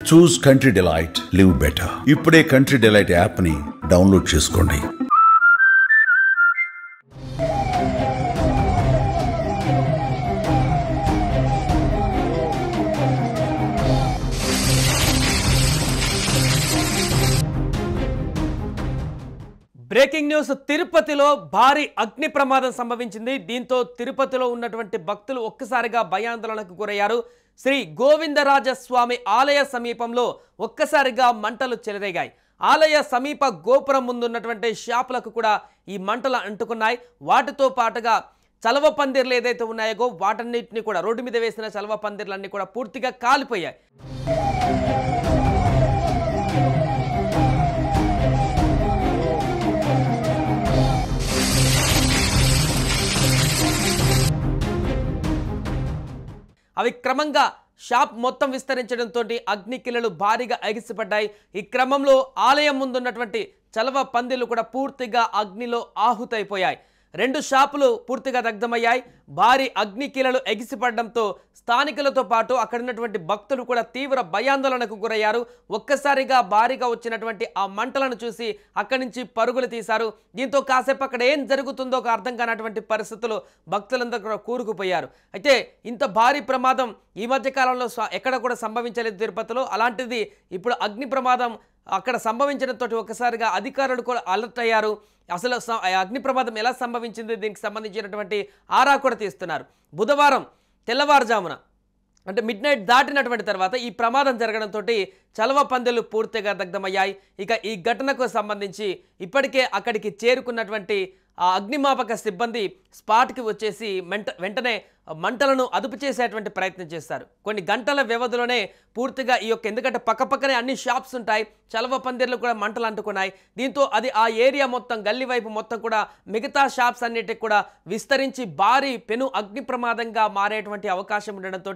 చూస్ country delight, live better. ఇప్పుడే country delight app ని download చేసుకోండి. Breaking news. తిరుపతిలో భారీ అగ్ని ప్రమాదం సంభవించింది. దీంతో తిరుపతిలో ఉన్నటువంటి భక్తులు ఒక్కసారిగా భయాందోళనకు గురయ్యారు. శ్రీ గోవిందరాజస్వామి ఆలయ సమీపంలో ఒక్కసారిగా మంటలు చెలరేగాయి. ఆలయ సమీప గోపురం ముందున్నటువంటి షాపులకు కూడా ఈ మంటలు అంటుకున్నాయి. వాటితో పాటుగా చలవ పందిర్లు ఏదైతే ఉన్నాయో వాటన్నిటిని కూడా, రోడ్డు మీద వేసిన చలవ పందిర్లన్నీ కూడా పూర్తిగా కాలిపోయాయి. అవి క్రమంగా షాప్ మొత్తం విస్తరించడంతో అగ్నికిలలు భారీగా ఎగిసిపడ్డాయి. ఈ క్రమంలో ఆలయం ముందున్నటువంటి చలవ పందిలు కూడా పూర్తిగా అగ్నిలో ఆహుతైపోయాయి. 2 షాపులు పూర్తిగా దగ్ధమయ్యాయి. భారీ అగ్నికిలలు ఎగిసిపడడంతో స్థానికులతో పాటు అక్కడ ఉన్నటువంటి భక్తులు కూడా తీవ్ర భయాందోళనకు గురయ్యారు. ఒక్కసారిగా భారీగా వచ్చినటువంటి ఆ మంటలను చూసి అక్కడి నుంచి పరుగులు తీశారు. దీంతో కాసేపు అక్కడ ఏం జరుగుతుందో అర్థం కానటువంటి పరిస్థితులు భక్తులందరూ కూడా కూరుకుపోయారు. అయితే ఇంత భారీ ప్రమాదం ఈ మధ్య కాలంలో ఎక్కడ కూడా సంభవించలేదు తిరుపతిలో. అలాంటిది ఇప్పుడు అగ్ని ప్రమాదం అక్కడ సంభవించడంతో ఒక్కసారిగా అధికారులు కూడా అలర్ట్ అయ్యారు. అసలు అగ్ని ప్రమాదం ఎలా సంభవించింది, దీనికి సంబంధించినటువంటి ఆరా కూడా తీస్తున్నారు. బుధవారం తెల్లవారుజామున అంటే మిడ్ నైట్ దాటినటువంటి తర్వాత ఈ ప్రమాదం జరగడంతో చలవ పందులు పూర్తిగా దగ్ధమయ్యాయి. ఇక ఈ ఘటనకు సంబంధించి ఇప్పటికే అక్కడికి చేరుకున్నటువంటి ఆ అగ్నిమాపక సిబ్బంది స్పాట్కి వచ్చేసి వెంటనే మంటలను అదుపు చేసేటువంటి ప్రయత్నం చేస్తారు. కొన్ని గంటల వ్యవధిలోనే పూర్తిగా ఈ యొక్క, ఎందుకంటే పక్కపక్కనే అన్ని షాప్స్ ఉంటాయి, చలవ పందిర్లు కూడా మంటలు అంటుకున్నాయి. దీంతో అది ఆ ఏరియా మొత్తం, గల్లీ వైపు మొత్తం కూడా మిగతా షాప్స్ అన్నిటికి కూడా విస్తరించి భారీ పెను అగ్ని ప్రమాదంగా మారేటువంటి అవకాశం ఉండడంతో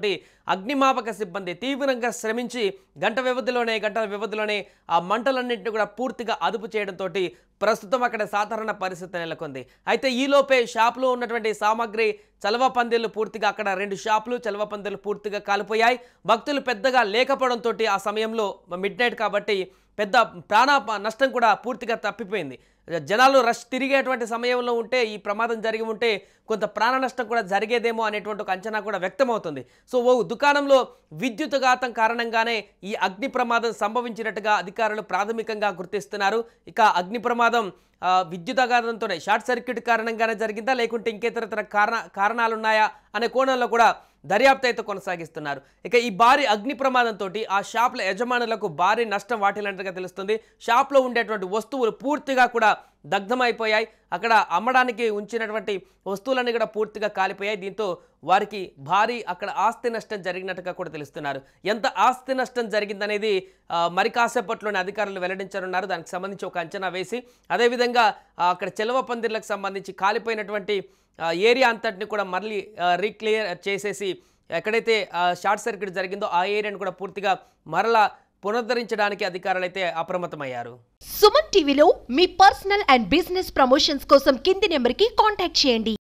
అగ్నిమాపక సిబ్బంది తీవ్రంగా శ్రమించి గంటల వ్యవధిలోనే ఆ మంటలన్నింటినీ కూడా పూర్తిగా అదుపు చేయడంతో ప్రస్తుతం అక్కడ సాధారణ పరిస్థితి నెలకొంది. అయితే ఈలోపే షాపులో ఉన్నటువంటి సామాగ్రి, చలవ పందిర్లు పూర్తిగా, అక్కడ 2 షాపులు చలవ పందిర్లు పూర్తిగా కాలిపోయాయి. భక్తులు పెద్దగా లేకపోవడంతో ఆ సమయంలో మిడ్ నైట్ కాబట్టి పెద్ద ప్రాణ నష్టం కూడా పూర్తిగా తప్పిపోయింది. జనాలు రష్ తిరిగేటువంటి సమయంలో ఉంటే ఈ ప్రమాదం జరిగి ఉంటే కొంత ప్రాణ నష్టం కూడా జరిగేదేమో అనేటువంటి ఒక అంచనా కూడా వ్యక్తమవుతుంది. సో ఓ దుకాణంలో విద్యుత్ఘాతం కారణంగానే ఈ అగ్ని ప్రమాదం సంభవించినట్టుగా అధికారులు ప్రాథమికంగా గుర్తిస్తున్నారు. ఇక అగ్ని ప్రమాదం విద్యుత్ఘాతంతోనే, షార్ట్ సర్క్యూట్ కారణంగానే జరిగిందా లేకుంటే ఇంకేతర కారణాలున్నాయా అనే కోణంలో కూడా దర్యాప్తు అయితే కొనసాగిస్తున్నారు. ఇక ఈ భారీ అగ్ని ప్రమాదంతో ఆ షాప్ల యజమానులకు భారీ నష్టం వాటిల్లినట్టుగా తెలుస్తుంది. షాప్లో ఉండేటువంటి వస్తువులు పూర్తిగా కూడా దగ్ధమైపోయాయి. అక్కడ అమ్మడానికి ఉంచినటువంటి వస్తువులన్నీ కూడా పూర్తిగా కాలిపోయాయి. దీంతో వారికి భారీ అక్కడ ఆస్తి నష్టం జరిగినట్టుగా కూడా తెలుస్తున్నారు. ఎంత ఆస్తి నష్టం జరిగిందనేది మరి కాసేపట్లోనే అధికారులు వెల్లడించనున్నారు. దానికి సంబంధించి ఒక అంచనా వేసి, అదేవిధంగా అక్కడ చలవ పందిర్లకు సంబంధించి కాలిపోయినటువంటి ఏరియా అంతటిని కూడా మళ్ళీ రీక్లియర్ చేసేసి ఎక్కడైతే షార్ట్ సర్క్యూట్ జరిగిందో ఆ ఏరియాను కూడా పూర్తిగా మరలా పునరుద్ధరించడానికి అధికారులు అయితే అప్రమత్తమయ్యారు. సుమన్ టీవీలో మీ పర్సనల్ అండ్ బిజినెస్ ప్రమోషన్స్ కోసం కింది నెంబర్కి కాంటాక్ట్ చేయండి.